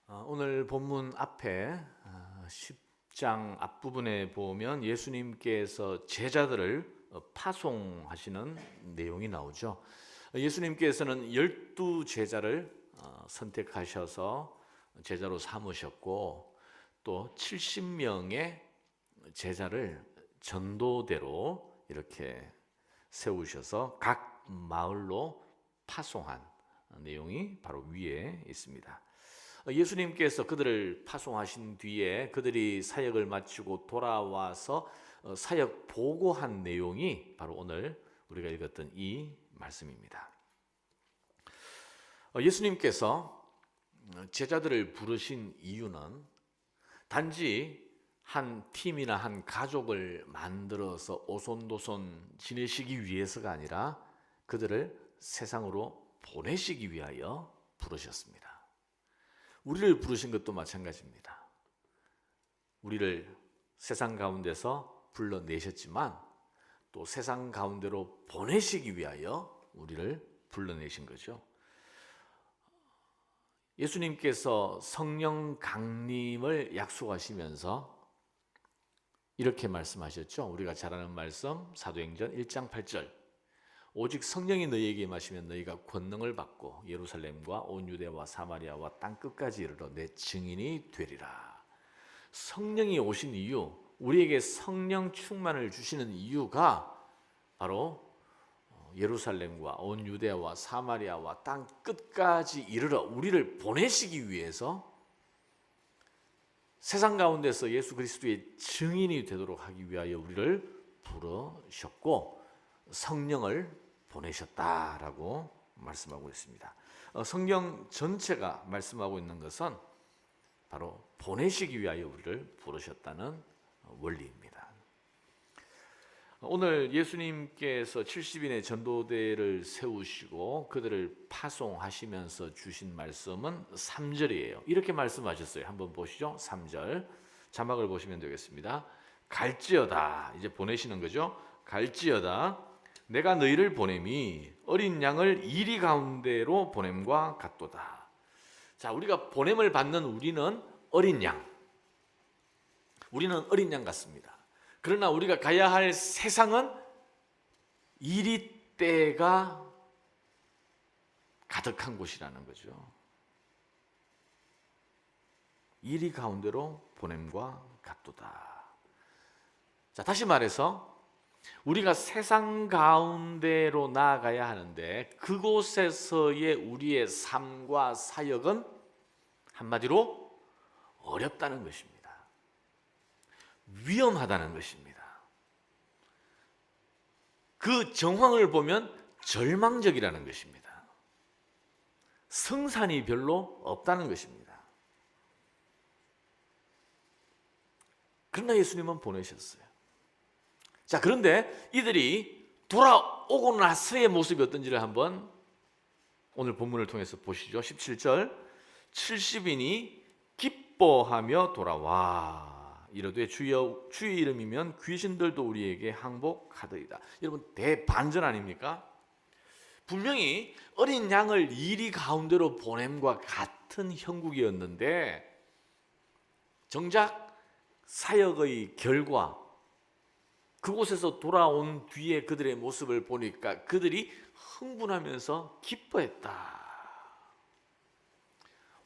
오늘 본문 앞에 10장 앞부분에 보면 예수님께서 제자들을 파송하시는 내용이 나오죠. 예수님께서는 12제자를 선택하셔서 제자로 삼으셨고 또 70명의 제자를 전도대로 이렇게 세우셔서 각 마을로 파송한 내용이 바로 위에 있습니다. 예수님께서 그들을 파송하신 뒤에 그들이 사역을 마치고 돌아와서 사역 보고한 내용이 바로 오늘 우리가 읽었던 이 말씀입니다. 예수님께서 제자들을 부르신 이유는 단지 한 팀이나 한 가족을 만들어서 오손도손 지내시기 위해서가 아니라 그들을 세상으로 보내시기 위하여 부르셨습니다. 우리를 부르신 것도 마찬가지입니다. 우리를 세상 가운데서 불러내셨지만 또 세상 가운데로 보내시기 위하여 우리를 불러내신 거죠. 예수님께서 성령 강림을 약속하시면서 이렇게 말씀하셨죠. 우리가 잘 아는 말씀 사도행전 1장 8절 오직 성령이 너희에게 임하시면 너희가 권능을 받고 예루살렘과 온 유대와 사마리아와 땅 끝까지 이르러 내 증인이 되리라. 성령이 오신 이유, 우리에게 성령 충만을 주시는 이유가 바로 예루살렘과 온 유대와 사마리아와 땅 끝까지 이르러 우리를 보내시기 위해서 세상 가운데서 예수 그리스도의 증인이 되도록 하기 위하여 우리를 부르셨고 성령을 보내셨다라고 말씀하고 있습니다. 성경 전체가 말씀하고 있는 것은 바로 보내시기 위하여 우리를 부르셨다는 원리입니다. 오늘 예수님께서 70인의 전도대를 세우시고 그들을 파송하시면서 주신 말씀은 3절이에요. 이렇게 말씀하셨어요. 한번 보시죠. 3절 자막을 보시면 되겠습니다. 갈지어다, 이제 보내시는 거죠. 갈지어다 내가 너희를 보냄이 어린 양을 이리 가운데로 보냄과 같도다. 자, 우리가 보냄을 받는 우리는 어린 양. 우리는 어린 양 같습니다. 그러나 우리가 가야 할 세상은 이리 때가 가득한 곳이라는 거죠. 이리 가운데로 보냄과 같도다. 자, 다시 말해서 우리가 세상 가운데로 나아가야 하는데 그곳에서의 우리의 삶과 사역은 한마디로 어렵다는 것입니다. 위험하다는 것입니다. 그 정황을 보면 절망적이라는 것입니다. 성산이 별로 없다는 것입니다. 그러나 예수님은 보내셨어요. 자, 그런데 이들이 돌아오고 나서의 모습이 어떤지를 한번 오늘 본문을 통해서 보시죠. 17절 70인이 기뻐하며 돌아와 이르되 주여 주의 이름이면 귀신들도 우리에게 항복하더이다. 여러분 대반전 아닙니까? 분명히 어린 양을 이리 가운데로 보냄과 같은 형국이었는데 정작 사역의 결과 그곳에서 돌아온 뒤에 그들의 모습을 보니까 그들이 흥분하면서 기뻐했다.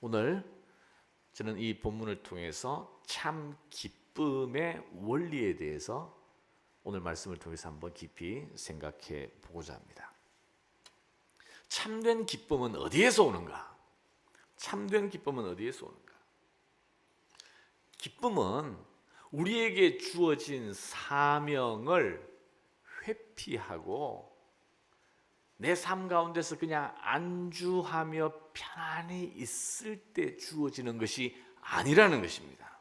오늘 저는 이 본문을 통해서 참 기쁨의 원리에 대해서 오늘 말씀을 통해서 한번 깊이 생각해 보고자 합니다. 참된 기쁨은 어디에서 오는가? 참된 기쁨은 어디에서 오는가? 기쁨은 우리에게 주어진 사명을 회피하고 내 삶 가운데서 그냥 안주하며 편안히 있을 때 주어지는 것이 아니라는 것입니다.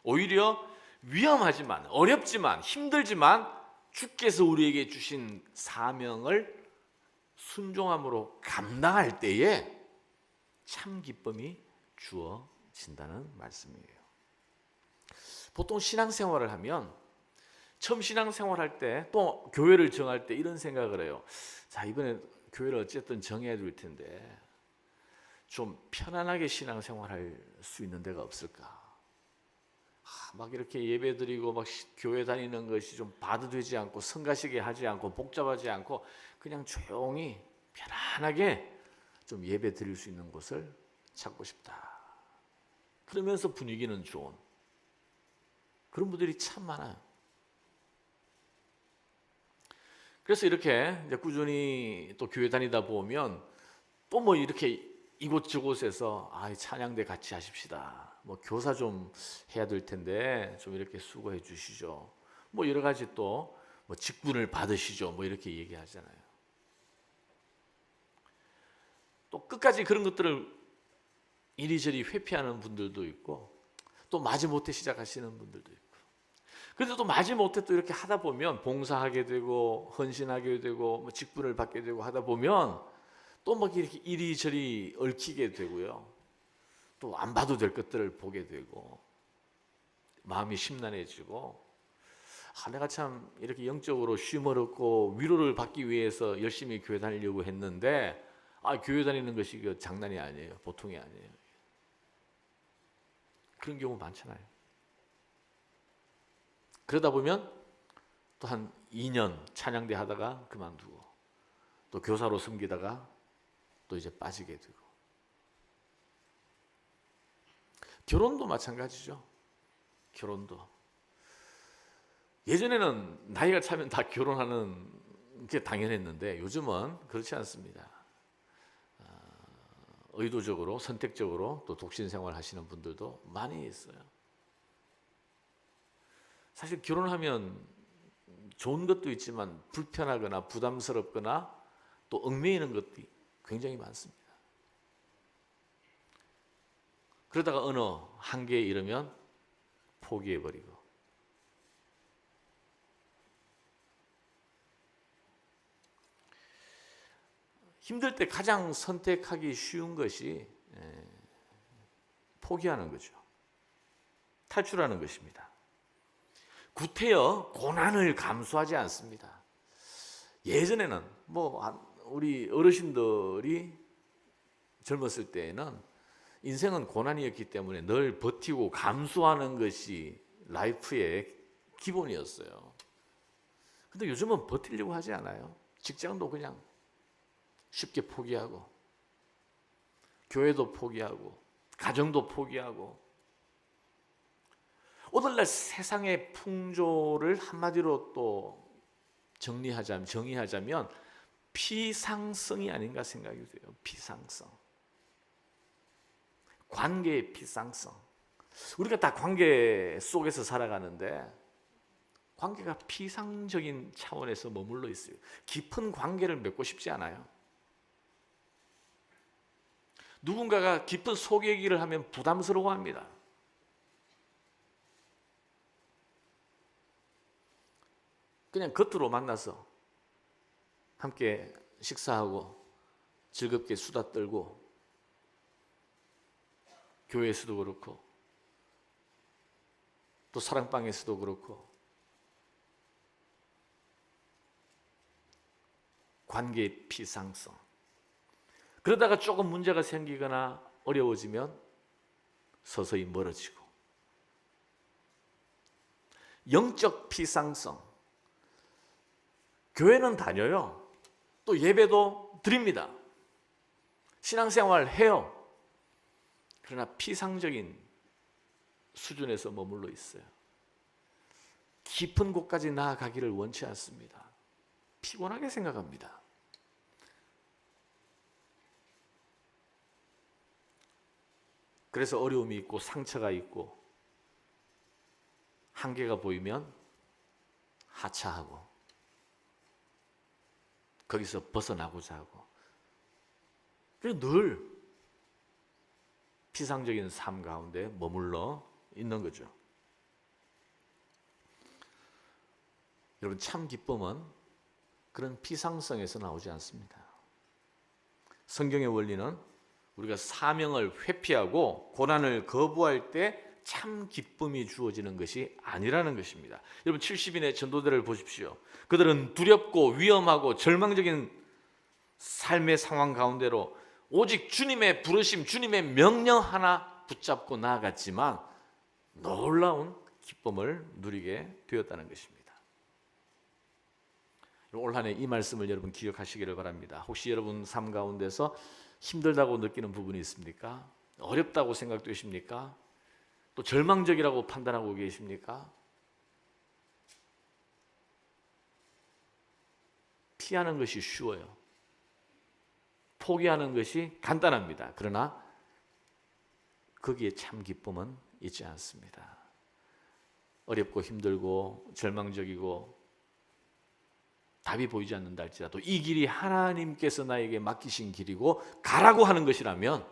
오히려 위험하지만 어렵지만 힘들지만 주께서 우리에게 주신 사명을 순종함으로 감당할 때에 참 기쁨이 주어진다는 말씀이에요. 보통 신앙생활을 하면 처음 신앙생활할 때 또 교회를 정할 때 이런 생각을 해요. 자, 이번에 교회를 어쨌든 정해야 될 텐데 좀 편안하게 신앙생활할 수 있는 데가 없을까? 막 이렇게 예배드리고 막 교회 다니는 것이 좀 바드되지 않고 성가시게 하지 않고 복잡하지 않고 그냥 조용히 편안하게 좀 예배 드릴 수 있는 곳을 찾고 싶다. 그러면서 분위기는 좋은 그런 분들이 참 많아요. 그래서 이렇게 이제 꾸준히 또 교회 다니다 보면 또 뭐 이렇게 이곳저곳에서 찬양대 같이 하십시다. 뭐 교사 좀 해야 될 텐데 좀 이렇게 수고해 주시죠. 뭐 여러 가지 또 뭐 직분을 받으시죠. 뭐 이렇게 얘기하잖아요. 또 끝까지 그런 것들을 이리저리 회피하는 분들도 있고 또 마지못해 시작하시는 분들도 있고 그런데 또 마지못해 또 이렇게 하다 보면 봉사하게 되고 헌신하게 되고 뭐 직분을 받게 되고 하다 보면 또 막 이렇게 이리저리 얽히게 되고요. 또 안 봐도 될 것들을 보게 되고 마음이 심란해지고 내가 참 이렇게 영적으로 쉼을 얻고 위로를 받기 위해서 열심히 교회 다니려고 했는데 교회 다니는 것이 장난이 아니에요. 보통이 아니에요. 그런 경우 많잖아요. 그러다 보면 또 한 2년 찬양대 하다가 그만두고 또 교사로 섬기다가 또 이제 빠지게 되고 결혼도 마찬가지죠. 결혼도 예전에는 나이가 차면 다 결혼하는 게 당연했는데 요즘은 그렇지 않습니다. 의도적으로 선택적으로 또 독신 생활 하시는 분들도 많이 있어요. 사실 결혼하면 좋은 것도 있지만 불편하거나 부담스럽거나 또 얽매이는 것도 굉장히 많습니다. 그러다가 어느 한계에 이르면 포기해버리고 힘들 때 가장 선택하기 쉬운 것이 포기하는 거죠. 탈출하는 것입니다. 구태여 고난을 감수하지 않습니다. 예전에는 우리 어르신들이 젊었을 때에는 인생은 고난이었기 때문에 늘 버티고 감수하는 것이 라이프의 기본이었어요. 근데 요즘은 버티려고 하지 않아요. 직장도 그냥 쉽게 포기하고 교회도 포기하고 가정도 포기하고 오늘날 세상의 풍조를 한마디로 또 정의하자면 피상성이 아닌가 생각이 돼요. 피상성. 관계의 피상성. 우리가 다 관계 속에서 살아가는데 관계가 피상적인 차원에서 머물러 있어요. 깊은 관계를 맺고 싶지 않아요. 누군가가 깊은 속 얘기를 하면 부담스러워합니다. 그냥 겉으로 만나서 함께 식사하고 즐겁게 수다 떨고 교회에서도 그렇고 또 사랑방에서도 그렇고 관계의 피상성. 그러다가 조금 문제가 생기거나 어려워지면 서서히 멀어지고 영적 피상성. 교회는 다녀요. 또 예배도 드립니다. 신앙생활 해요. 그러나 피상적인 수준에서 머물러 있어요. 깊은 곳까지 나아가기를 원치 않습니다. 피곤하게 생각합니다. 그래서 어려움이 있고 상처가 있고 한계가 보이면 하차하고 거기서 벗어나고자 하고 그래서 늘 피상적인 삶 가운데 머물러 있는 거죠. 여러분 참 기쁨은 그런 피상성에서 나오지 않습니다. 성경의 원리는 우리가 사명을 회피하고 고난을 거부할 때 참 기쁨이 주어지는 것이 아니라는 것입니다. 여러분 70인의 전도대를 보십시오. 그들은 두렵고 위험하고 절망적인 삶의 상황 가운데로 오직 주님의 부르심, 주님의 명령 하나 붙잡고 나아갔지만 놀라운 기쁨을 누리게 되었다는 것입니다. 올 한 해 이 말씀을 여러분 기억하시기를 바랍니다. 혹시 여러분 삶 가운데서 힘들다고 느끼는 부분이 있습니까? 어렵다고 생각되십니까? 또 절망적이라고 판단하고 계십니까? 피하는 것이 쉬워요. 포기하는 것이 간단합니다. 그러나 거기에 참 기쁨은 있지 않습니다. 어렵고 힘들고 절망적이고 답이 보이지 않는다 할지라도 이 길이 하나님께서 나에게 맡기신 길이고 가라고 하는 것이라면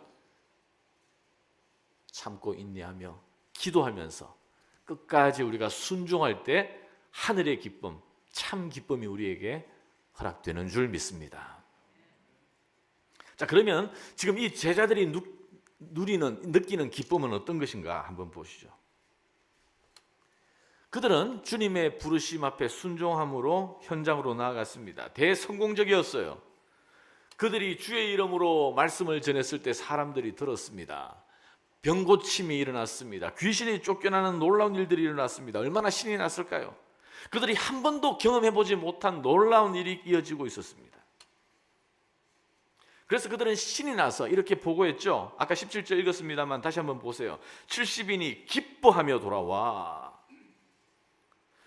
참고 인내하며 기도하면서 끝까지 우리가 순종할 때 하늘의 기쁨, 참 기쁨이 우리에게 허락되는 줄 믿습니다. 자, 그러면 지금 이 제자들이 느끼는 기쁨은 어떤 것인가 한번 보시죠. 그들은 주님의 부르심 앞에 순종함으로 현장으로 나아갔습니다. 대성공적이었어요. 그들이 주의 이름으로 말씀을 전했을 때 사람들이 들었습니다. 병고침이 일어났습니다. 귀신이 쫓겨나는 놀라운 일들이 일어났습니다. 얼마나 신이 났을까요? 그들이 한 번도 경험해보지 못한 놀라운 일이 이어지고 있었습니다. 그래서 그들은 신이 나서 이렇게 보고했죠. 아까 17절 읽었습니다만 다시 한번 보세요. 70인이 기뻐하며 돌아와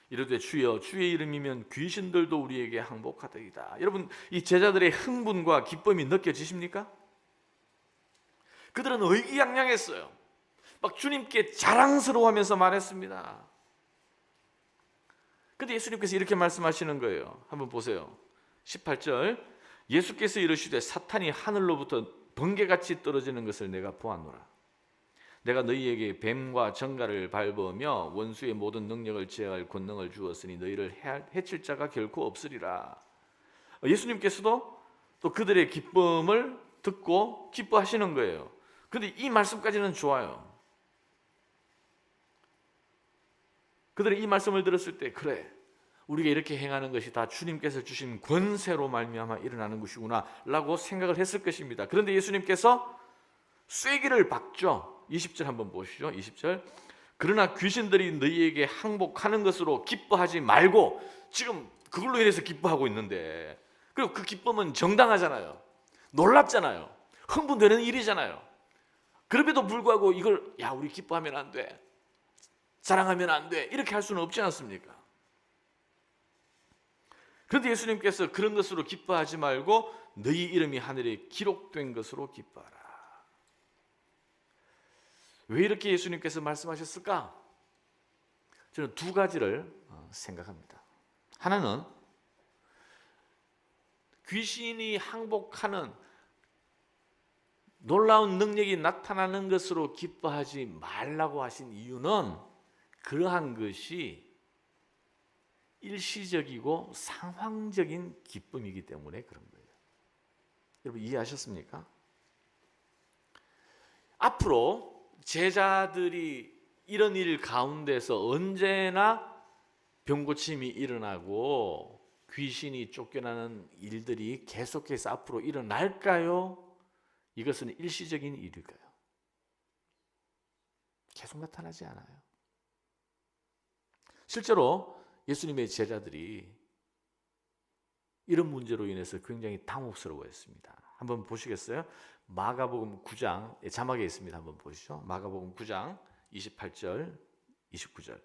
이르되 주여 주의 이름이면 귀신들도 우리에게 항복하더이다. 여러분, 이 제자들의 흥분과 기쁨이 느껴지십니까? 그들은 의기양양했어요. 막 주님께 자랑스러워하면서 말했습니다. 근데 예수님께서 이렇게 말씀하시는 거예요. 한번 보세요. 18절 예수께서 이르시되 사탄이 하늘로부터 번개같이 떨어지는 것을 내가 보았노라. 내가 너희에게 뱀과 정갈을 밟으며 원수의 모든 능력을 제어할 권능을 주었으니 너희를 해칠 자가 결코 없으리라. 예수님께서도 또 그들의 기쁨을 듣고 기뻐하시는 거예요. 그런데 이 말씀까지는 좋아요. 그들이 이 말씀을 들었을 때 그래, 우리가 이렇게 행하는 것이 다 주님께서 주신 권세로 말미암아 일어나는 것이구나 라고 생각을 했을 것입니다. 그런데 예수님께서 쐐기를 박죠. 20절 한번 보시죠. 20절 그러나 귀신들이 너희에게 항복하는 것으로 기뻐하지 말고, 지금 그걸로 인해서 기뻐하고 있는데, 그리고 그 기쁨은 정당하잖아요. 놀랍잖아요. 흥분되는 일이잖아요. 그럼에도 불구하고 이걸 야 우리 기뻐하면 안 돼, 자랑하면 안 돼, 이렇게 할 수는 없지 않습니까? 그런데 예수님께서 그런 것으로 기뻐하지 말고 너희 이름이 하늘에 기록된 것으로 기뻐하라. 왜 이렇게 예수님께서 말씀하셨을까? 저는 두 가지를 생각합니다. 하나는 귀신이 항복하는 놀라운 능력이 나타나는 것으로 기뻐하지 말라고 하신 이유는 그러한 것이 일시적이고 상황적인 기쁨이기 때문에 그런 거예요. 여러분 이해하셨습니까? 앞으로 제자들이 이런 일 가운데서 언제나 병고침이 일어나고 귀신이 쫓겨나는 일들이 계속해서 앞으로 일어날까요? 이것은 일시적인 일일까요? 계속 나타나지 않아요. 실제로 예수님의 제자들이 이런 문제로 인해서 굉장히 당혹스러워했습니다. 한번 보시겠어요? 마가복음 9장 자막에 있습니다. 한번 보시죠. 마가복음 9장 28절 29절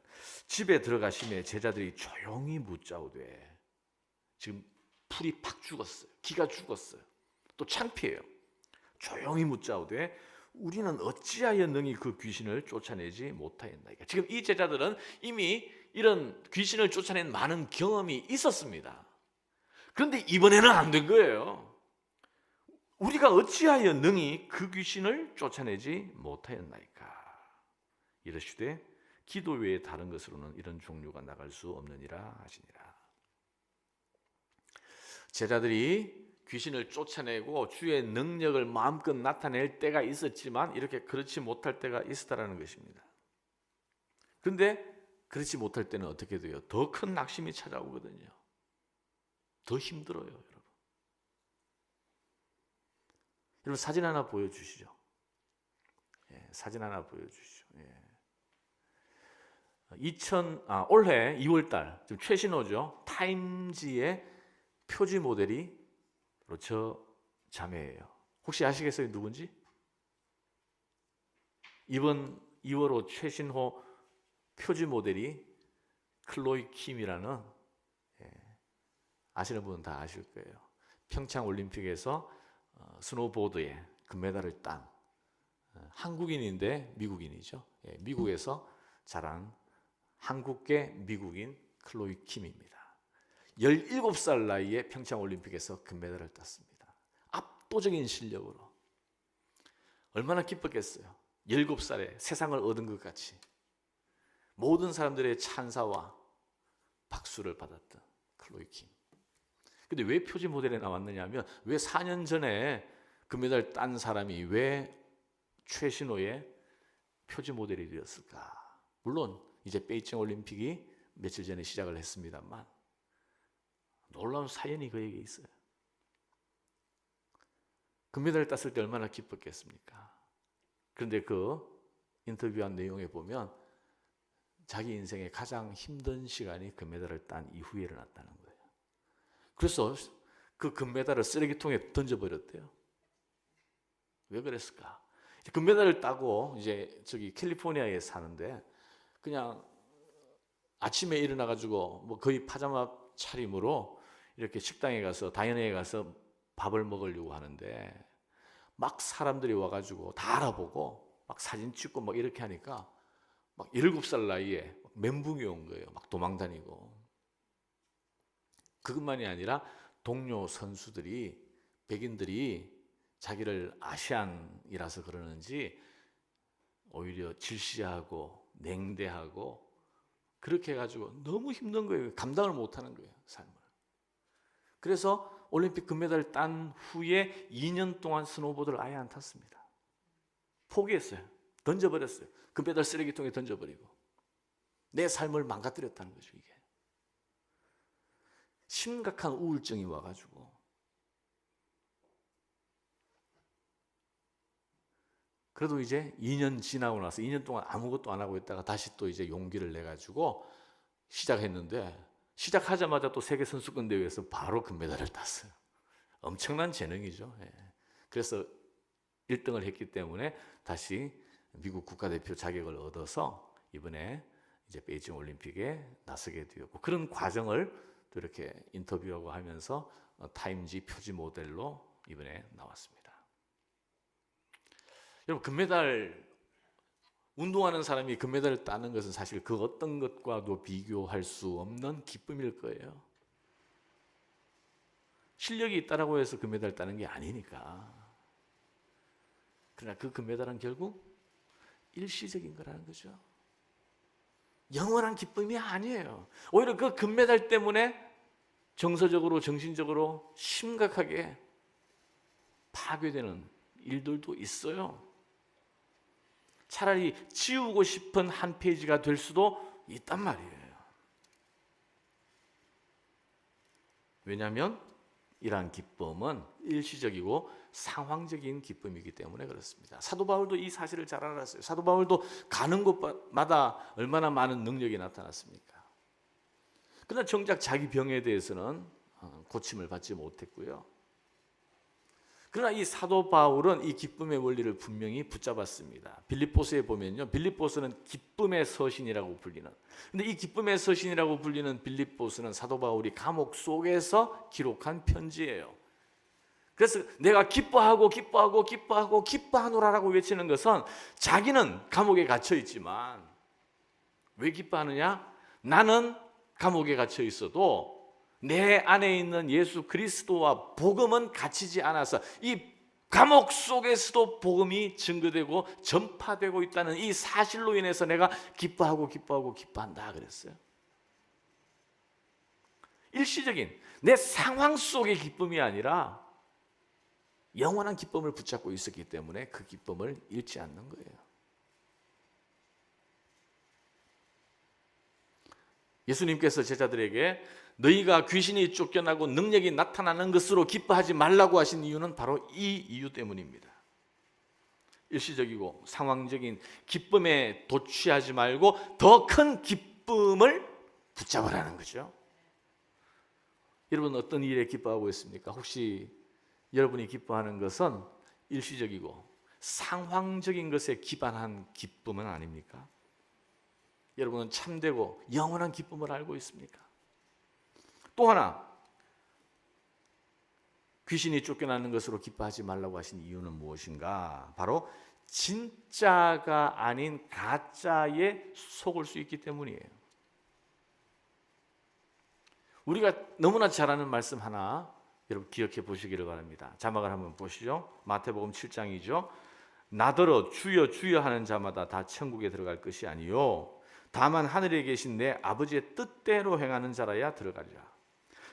집에 들어가시매 제자들이 조용히 묻자오되, 지금 풀이 팍 죽었어요. 기가 죽었어요. 또 창피해요. 조용히 묻자오되 우리는 어찌하여 능히 그 귀신을 쫓아내지 못하였나이까. 지금 이 제자들은 이미 이런 귀신을 쫓아낸 많은 경험이 있었습니다. 그런데 이번에는 안 된 거예요. 우리가 어찌하여 능히 그 귀신을 쫓아내지 못하였나이까. 이르시되 기도 외에 다른 것으로는 이런 종류가 나갈 수 없느니라 하시니라. 제자들이 귀신을 쫓아내고 주의 능력을 마음껏 나타낼 때가 있었지만 이렇게 그렇지 못할 때가 있었다는 것입니다. 그런데 그렇지 못할 때는 어떻게 돼요? 더 큰 낙심이 찾아오거든요. 더 힘들어요, 여러분. 여러분 사진 하나 보여주시죠. 예, 사진 하나 보여주시죠. 예. 올해 2월달 지금 최신호죠. 타임지의 표지 모델이 바로 저 자매예요. 혹시 아시겠어요? 누군지? 이번 2월호 최신호 표지 모델이 클로이 킴이라는, 아시는 분은 다 아실 거예요. 평창 올림픽에서 스노보드에 금메달을 딴 한국인인데 미국인이죠. 미국에서 자란 한국계 미국인 클로이 킴입니다. 17살 나이에 평창 올림픽에서 금메달을 땄습니다. 압도적인 실력으로. 얼마나 기뻤겠어요. 17살에 세상을 얻은 것 같이 모든 사람들의 찬사와 박수를 받았던 클로이 킴. 근데 왜 표지 모델에 나왔느냐 하면, 왜 4년 전에 금메달 딴 사람이 왜 최신호의 표지 모델이 되었을까? 물론 이제 베이징 올림픽이 며칠 전에 시작을 했습니다만 놀라운 사연이 그에게 있어요. 금메달을 땄을 때 얼마나 기뻤겠습니까? 그런데 그 인터뷰한 내용에 보면 자기 인생의 가장 힘든 시간이 금메달을 딴 이후에 일어났다는 거예요. 그래서 그 금메달을 쓰레기통에 던져버렸대요. 왜 그랬을까? 금메달을 따고 이제 저기 캘리포니아에 사는데, 그냥 아침에 일어나가지고 뭐 거의 파자마 차림으로 이렇게 식당에 가서, 다이너에 가서 밥을 먹으려고 하는데, 막 사람들이 와가지고 다 알아보고 막 사진 찍고 막 이렇게 하니까 막 17살 나이에 멘붕이 온 거예요. 막 도망다니고. 그것만이 아니라 동료 선수들이, 백인들이 자기를 아시안이라서 그러는지 오히려 질시하고 냉대하고 그렇게 해가지고 너무 힘든 거예요. 감당을 못하는 거예요, 삶을. 그래서 올림픽 금메달을 딴 후에 2년 동안 스노보드를 아예 안 탔습니다. 포기했어요. 던져버렸어요. 금메달 쓰레기통에 던져버리고. 내 삶을 망가뜨렸다는 거죠, 이게. 심각한 우울증이 와가지고. 그래도 이제 2년 지나고 나서 2년 동안 아무것도 안 하고 있다가 다시 또 이제 용기를 내가지고 시작했는데, 시작하자마자 또 세계선수권 대회에서 바로 금메달을 땄어요. 엄청난 재능이죠. 그래서 1등을 했기 때문에 다시 미국 국가대표 자격을 얻어서 이번에 이제 베이징 올림픽에 나서게 되었고, 그런 과정을 또 이렇게 인터뷰하고 하면서 타임지 표지 모델로 이번에 나왔습니다. 여러분, 금메달, 운동하는 사람이 금메달을 따는 것은 사실 그 어떤 것과도 비교할 수 없는 기쁨일 거예요. 실력이 있다라고 해서 금메달 따는 게 아니니까. 그러나 그 금메달은 결국 일시적인 거라는 거죠. 영원한 기쁨이 아니에요. 오히려 그 금메달 때문에 정서적으로, 정신적으로 심각하게 파괴되는 일들도 있어요. 차라리 지우고 싶은 한 페이지가 될 수도 있단 말이에요. 왜냐하면 이러한 기쁨은 일시적이고 상황적인 기쁨이기 때문에 그렇습니다. 사도 바울도 이 사실을 잘 알았어요. 사도 바울도 가는 곳마다 얼마나 많은 능력이 나타났습니까? 그러나 정작 자기 병에 대해서는 고침을 받지 못했고요. 그러나 이 사도 바울은 이 기쁨의 원리를 분명히 붙잡았습니다. 빌립보서에 보면요, 빌립보서는 기쁨의 서신이라고 불리는, 근데 이 기쁨의 서신이라고 불리는 빌립보서는 사도 바울이 감옥 속에서 기록한 편지예요. 그래서 내가 기뻐하노라라고 외치는 것은, 자기는 감옥에 갇혀 있지만 왜 기뻐하느냐? 나는 감옥에 갇혀 있어도 내 안에 있는 예수 그리스도와 복음은 갇히지 않아서 이 감옥 속에서도 복음이 증거되고 전파되고 있다는 이 사실로 인해서 내가 기뻐한다 그랬어요. 일시적인 내 상황 속의 기쁨이 아니라 영원한 기쁨을 붙잡고 있었기 때문에 그 기쁨을 잃지 않는 거예요. 예수님께서 제자들에게 너희가 귀신이 쫓겨나고 능력이 나타나는 것으로 기뻐하지 말라고 하신 이유는 바로 이 이유 때문입니다. 일시적이고 상황적인 기쁨에 도취하지 말고 더 큰 기쁨을 붙잡으라는 거죠. 여러분 어떤 일에 기뻐하고 있습니까? 혹시 여러분이 기뻐하는 것은 일시적이고 상황적인 것에 기반한 기쁨은 아닙니까? 여러분은 참되고 영원한 기쁨을 알고 있습니까? 또 하나, 귀신이 쫓겨나는 것으로 기뻐하지 말라고 하신 이유는 무엇인가? 바로 진짜가 아닌 가짜에 속을 수 있기 때문이에요. 우리가 너무나 잘 아는 말씀 하나 여러분 기억해 보시기를 바랍니다. 자막을 한번 보시죠. 마태복음 7장이죠. 나더러 주여 주여 하는 자마다 다 천국에 들어갈 것이 아니요 다만 하늘에 계신 내 아버지의 뜻대로 행하는 자라야 들어가리라.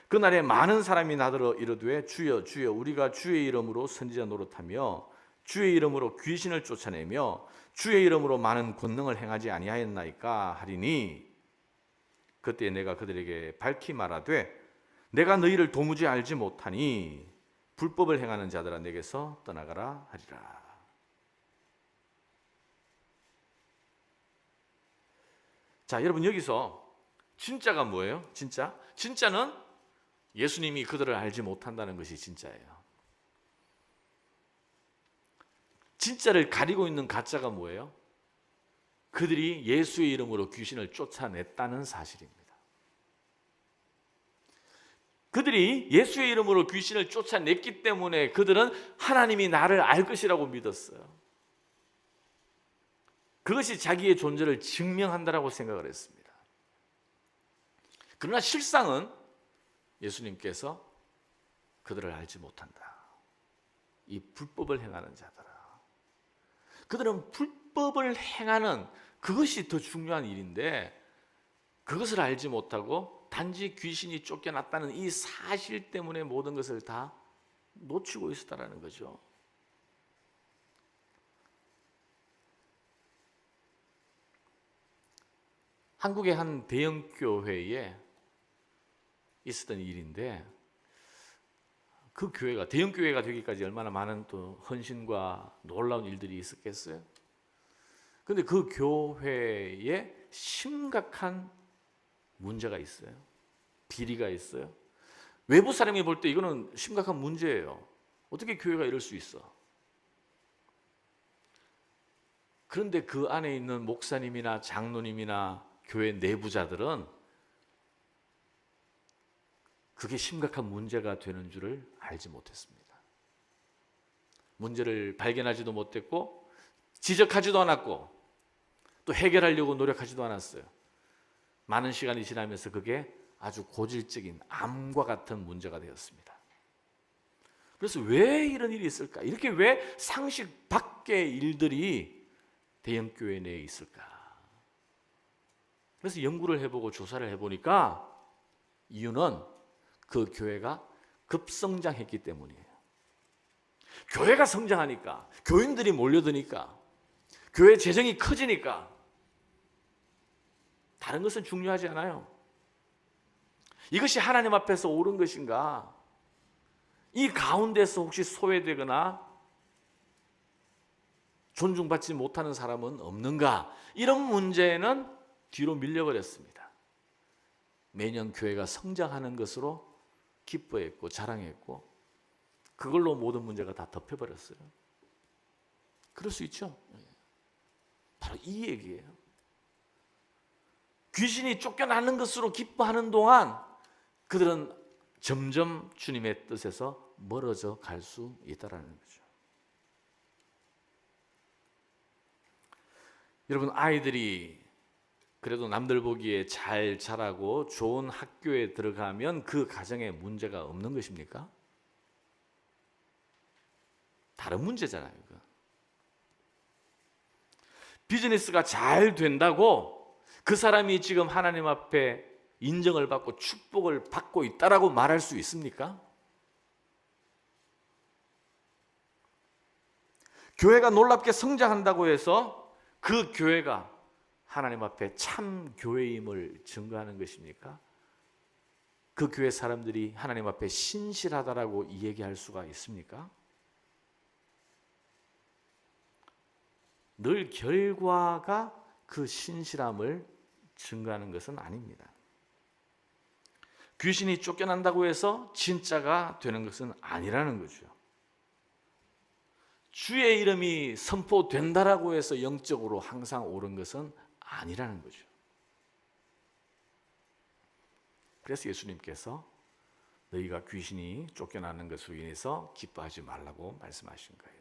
그날에 많은 사람이 나더러 이르되 주여 주여 우리가 주의 이름으로 선지자 노릇하며 주의 이름으로 귀신을 쫓아내며 주의 이름으로 많은 권능을 행하지 아니하였나이까 하리니 그때 내가 그들에게 밝히 말하되 내가 너희를 도무지 알지 못하니 불법을 행하는 자들아 내게서 떠나가라 하리라. 자, 여러분 여기서 진짜가 뭐예요? 진짜는 예수님이 그들을 알지 못한다는 것이 진짜예요. 진짜를 가리고 있는 가짜가 뭐예요? 그들이 예수의 이름으로 귀신을 쫓아냈다는 사실입니다. 그들이 예수의 이름으로 귀신을 쫓아냈기 때문에 그들은 하나님이 나를 알 것이라고 믿었어요. 그것이 자기의 존재를 증명한다라고 생각을 했습니다. 그러나 실상은 예수님께서 그들을 알지 못한다. 이 불법을 행하는 자들아. 그들은 불법을 행하는 그것이 더 중요한 일인데 그것을 알지 못하고 단지 귀신이 쫓겨났다는 이 사실 때문에 모든 것을 다 놓치고 있었다는 거죠. 한국의 한 대형 교회에 있었던 일인데 그 교회가 대형 교회가 되기까지 얼마나 많은 또 헌신과 놀라운 일들이 있었겠어요. 그런데 그 교회에 심각한 문제가 있어요. 비리가 있어요. 외부 사람이 볼 때 이거는 심각한 문제예요. 어떻게 교회가 이럴 수 있어? 그런데 그 안에 있는 목사님이나 장로님이나 교회 내부자들은 그게 심각한 문제가 되는 줄을 알지 못했습니다. 문제를 발견하지도 못했고 지적하지도 않았고 또 해결하려고 노력하지도 않았어요. 많은 시간이 지나면서 그게 아주 고질적인 암과 같은 문제가 되었습니다. 그래서 왜 이런 일이 있을까? 이렇게 왜 상식 밖의 일들이 대형교회 내에 있을까? 그래서 연구를 해보고 조사를 해보니까 이유는 그 교회가 급성장했기 때문이에요. 교회가 성장하니까, 교인들이 몰려드니까, 교회 재정이 커지니까 다른 것은 중요하지 않아요. 이것이 하나님 앞에서 옳은 것인가? 이 가운데서 혹시 소외되거나 존중받지 못하는 사람은 없는가? 이런 문제는 뒤로 밀려버렸습니다. 매년 교회가 성장하는 것으로 기뻐했고 자랑했고 그걸로 모든 문제가 다 덮여버렸어요. 그럴 수 있죠. 바로 이 얘기예요. 귀신이 쫓겨나는 것으로 기뻐하는 동안 그들은 점점 주님의 뜻에서 멀어져 갈 수 있다는 거죠. 여러분 아이들이 그래도 남들 보기에 잘 자라고 좋은 학교에 들어가면 그 가정에 문제가 없는 것입니까? 다른 문제잖아요. 비즈니스가 잘 된다고 그 사람이 지금 하나님 앞에 인정을 받고 축복을 받고 있다라고 말할 수 있습니까? 교회가 놀랍게 성장한다고 해서 그 교회가 하나님 앞에 참 교회임을 증거하는 것입니까? 그 교회 사람들이 하나님 앞에 신실하다라고 얘기할 수가 있습니까? 늘 결과가 그 신실함을 증거하는 것은 아닙니다. 귀신이 쫓겨난다고 해서 진짜가 되는 것은 아니라는 거죠. 주의 이름이 선포된다라고 해서 영적으로 항상 옳은 것은 아니라는 거죠. 그래서 예수님께서 너희가 귀신이 쫓겨나는 것으로 인해서 기뻐하지 말라고 말씀하신 거예요.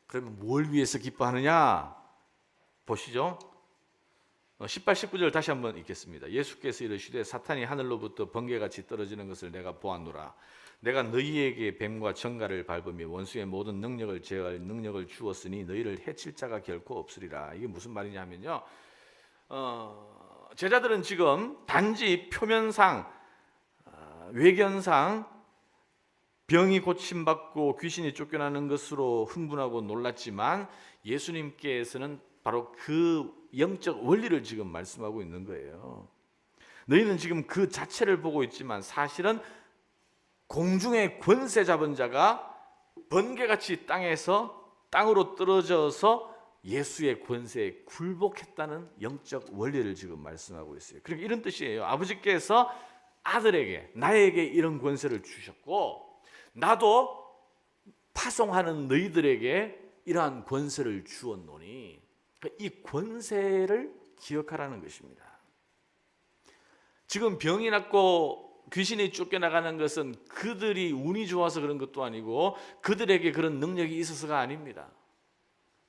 그러면 뭘 위해서 기뻐하느냐? 보시죠. 18, 19절 다시 한번 읽겠습니다. 예수께서 이르시되 사탄이 하늘로부터 번개같이 떨어지는 것을 내가 보았노라. 내가 너희에게 뱀과 정갈을 밟으며 원수의 모든 능력을 제어할 능력을 주었으니 너희를 해칠 자가 결코 없으리라. 이게 무슨 말이냐면요, 제자들은 지금 단지 표면상, 외견상 병이 고침받고 귀신이 쫓겨나는 것으로 흥분하고 놀랐지만 예수님께서는 바로 그 영적 원리를 지금 말씀하고 있는 거예요. 너희는 지금 그 자체를 보고 있지만 사실은 공중의 권세 잡은 자가 번개같이 땅으로 떨어져서 예수의 권세에 굴복했다는 영적 원리를 지금 말씀하고 있어요. 그러니까 이런 뜻이에요. 아버지께서 아들에게, 나에게 이런 권세를 주셨고 나도 파송하는 너희들에게 이러한 권세를 주었노니, 이 권세를 기억하라는 것입니다. 지금 병이 낫고 귀신이 쫓겨나가는 것은 그들이 운이 좋아서 그런 것도 아니고 그들에게 그런 능력이 있어서가 아닙니다.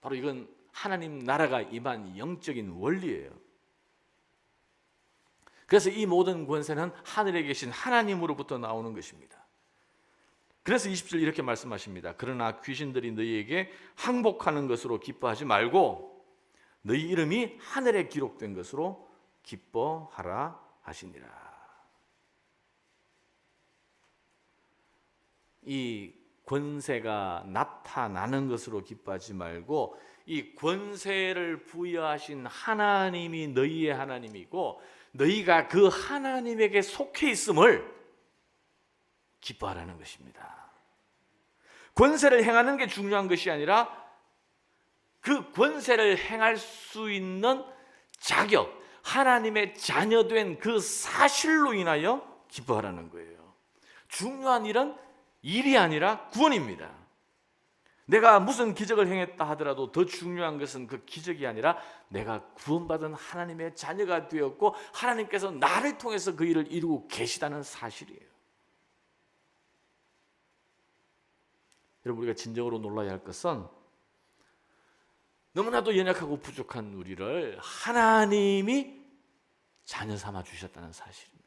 바로 이건 하나님 나라가 임한 영적인 원리예요. 그래서 이 모든 권세는 하늘에 계신 하나님으로부터 나오는 것입니다. 그래서 20절 이렇게 말씀하십니다. 그러나 귀신들이 너희에게 항복하는 것으로 기뻐하지 말고 너희 이름이 하늘에 기록된 것으로 기뻐하라 하시니라. 이 권세가 나타나는 것으로 기뻐하지 말고 이 권세를 부여하신 하나님이 너희의 하나님이고 너희가 그 하나님에게 속해 있음을 기뻐하라는 것입니다. 권세를 행하는 게 중요한 것이 아니라 그 권세를 행할 수 있는 자격, 하나님의 자녀된 그 사실로 인하여 기뻐하라는 거예요. 중요한 일은 일이 아니라 구원입니다. 내가 무슨 기적을 행했다 하더라도 더 중요한 것은 그 기적이 아니라 내가 구원받은 하나님의 자녀가 되었고 하나님께서 나를 통해서 그 일을 이루고 계시다는 사실이에요. 여러분, 우리가 진정으로 놀라야 할 것은 너무나도 연약하고 부족한 우리를 하나님이 자녀 삼아 주셨다는 사실입니다.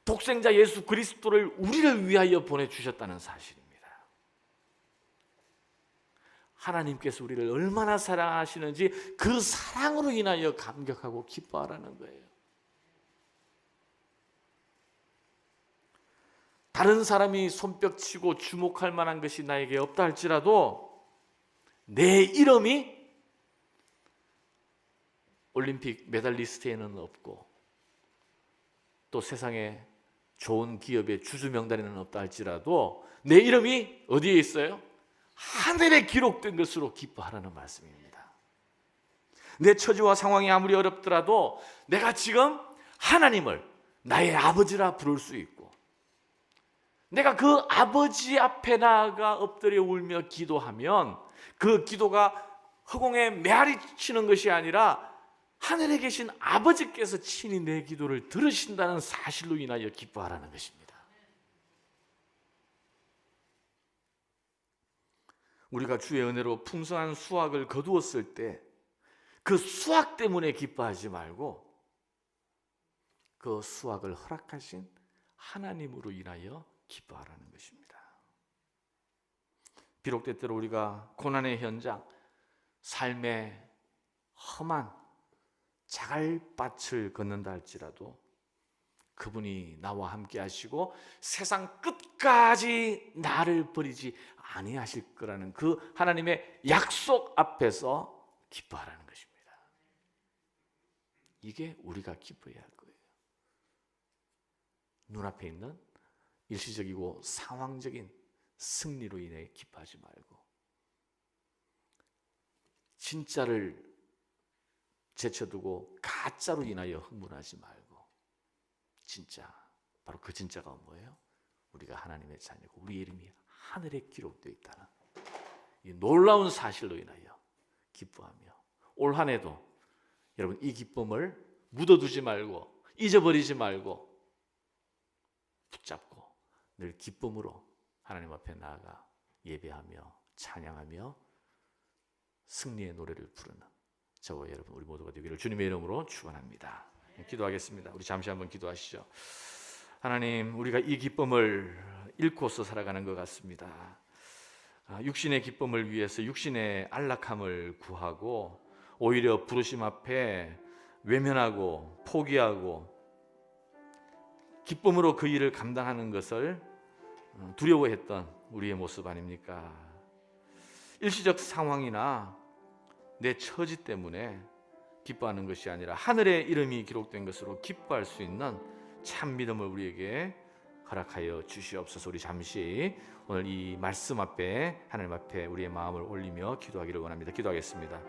독생자 예수 그리스도를 우리를 위하여 보내주셨다는 사실입니다. 하나님께서 우리를 얼마나 사랑하시는지 그 사랑으로 인하여 감격하고 기뻐하라는 거예요. 다른 사람이 손뼉치고 주목할 만한 것이 나에게 없다 할지라도 내 이름이 올림픽 메달리스트에는 없고 또 세상에 좋은 기업의 주주 명단에는 없다 할지라도 내 이름이 어디에 있어요? 하늘에 기록된 것으로 기뻐하라는 말씀입니다. 내 처지와 상황이 아무리 어렵더라도 내가 지금 하나님을 나의 아버지라 부를 수 있고 내가 그 아버지 앞에 나아가 엎드려 울며 기도하면 그 기도가 허공에 메아리 치는 것이 아니라 하늘에 계신 아버지께서 친히 내 기도를 들으신다는 사실로 인하여 기뻐하라는 것입니다. 우리가 주의 은혜로 풍성한 수확을 거두었을 때 그 수확 때문에 기뻐하지 말고 그 수확을 허락하신 하나님으로 인하여 기뻐하라는 것입니다. 비록 때때로 우리가 고난의 현장, 삶의 험한 자갈밭을 걷는다 할지라도 그분이 나와 함께 하시고 세상 끝까지 나를 버리지 아니하실 거라는 그 하나님의 약속 앞에서 기뻐하라는 것입니다. 이게 우리가 기뻐해야 할 거예요. 눈앞에 있는 일시적이고 상황적인 승리로 인해 기뻐하지 말고 진짜를 제쳐두고 가짜로 인하여 흥분하지 말고 진짜, 바로 그 진짜가 뭐예요? 우리가 하나님의 자녀고 우리 이름이 하늘에 기록되어 있다는 이 놀라운 사실로 인하여 기뻐하며 올 한 해도 여러분 이 기쁨을 묻어두지 말고 잊어버리지 말고 붙잡고 늘 기쁨으로 하나님 앞에 나아가 예배하며 찬양하며 승리의 노래를 부르는 저와 여러분 우리 모두가 되기를 주님의 이름으로 축원합니다. 기도하겠습니다. 우리 잠시 한번 기도하시죠. 하나님, 우리가 이 기쁨을 잃고서 살아가는 것 같습니다. 육신의 기쁨을 위해서 육신의 안락함을 구하고 오히려 부르심 앞에 외면하고 포기하고 기쁨으로 그 일을 감당하는 것을 두려워했던 우리의 모습 아닙니까? 일시적 상황이나 내 처지 때문에 기뻐하는 것이 아니라 하늘의 이름이 기록된 것으로 기뻐할 수 있는 참 믿음을 우리에게 허락하여 주시옵소서. 우리 잠시 오늘 이 말씀 앞에 하나님 앞에 우리의 마음을 올리며 기도하기를 원합니다. 기도하겠습니다.